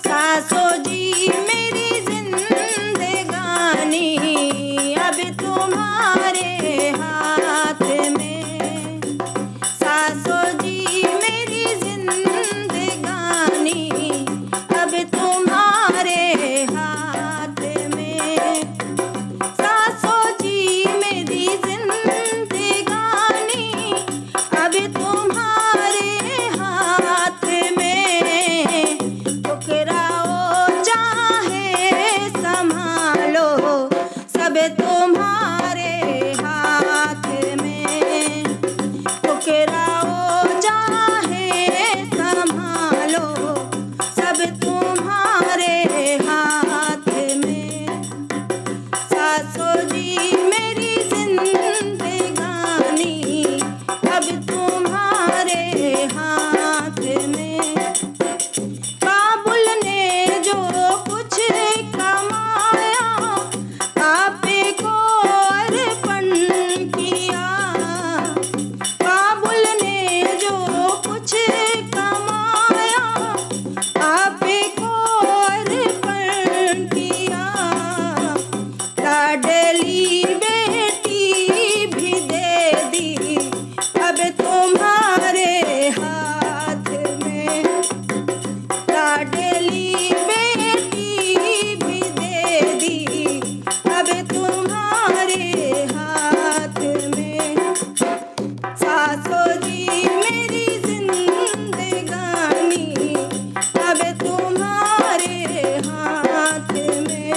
सासो जी मेरी जिंदगानी अब तुम्हारे हाथ में। सासो जी मेरी जिंदगानी अब तुम्हारे हाथ में। सासो जी मेरी जिंदगानी अब तुम्हारे हाथ में। ठुकराओ चाहे संभालो सब तुम्हारे हाथ में। ठुकराओ चाहे संभालो सब तुम्हारे हाथ में। सासो जी मेरी जिंदगानी अब तुम्हारे हाथ में। बाबुल ने जो कुछ कमाया आप को अर्पण किया। बाबुल ने जो कुछ कमाया आप को अर्पण किया। लाडली बेटी भी दे दी अब तुम्हारे हाथ में। लाडली बेटी भी दे दी अब तुम्हारे हाथ में। सासो जी मेरी जिंदगानी अब तुम्हारे हाथ में।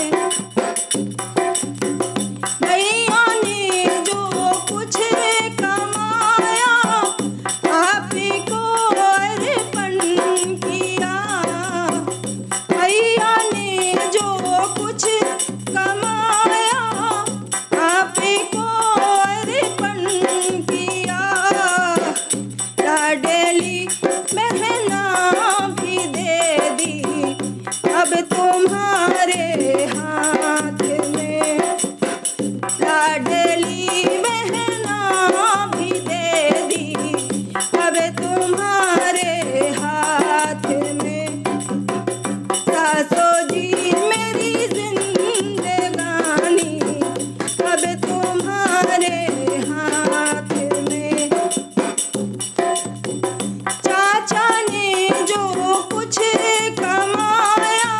भैया ने जो कुछ कमाया आप को अर्पण किया। भैया ने जो कुछ कमाया आप को अर्पण किया। लाडली बहना भी दे दी अब तुम्हारे हाथ में। लाडली बहना भी दे दी अब तुम्हारे हाथ में। सासो जी मेरी जिंदगानी अब तुम्हारे हाथ में। चाचा ने जो कुछ कमाया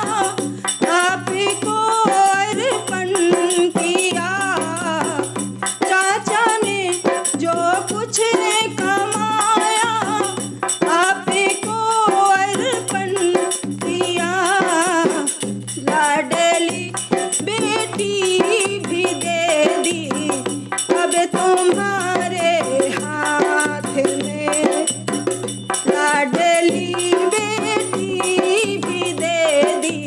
आप को अर्पण किया। चाचा ने जो कुछ कमाया आप को अर्पण किया। लाडली बेटी भी दे दी अब तुम्हारे हाथ में। लाडली बेटी भी दे दी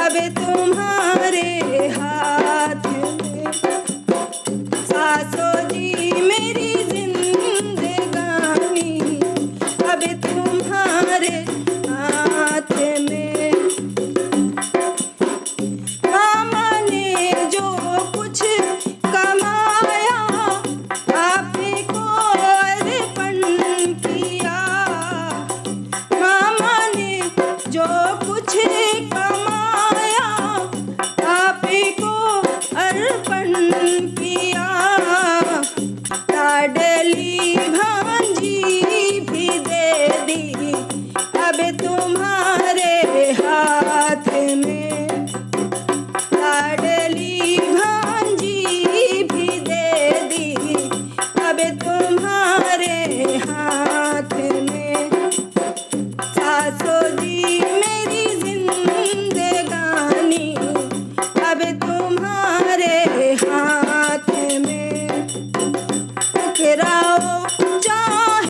अब तुम्हारे हाथ में। सासो जी मेरी जिंदगानी अब तुम्हारे हाथ में। मामा ने जो कुछ कमाया आप को अर्पण किया। मामा ने जो कुछ कमाया आप को अर्पण किया। लाडली भांजी भी दे दी अब तुम्हारे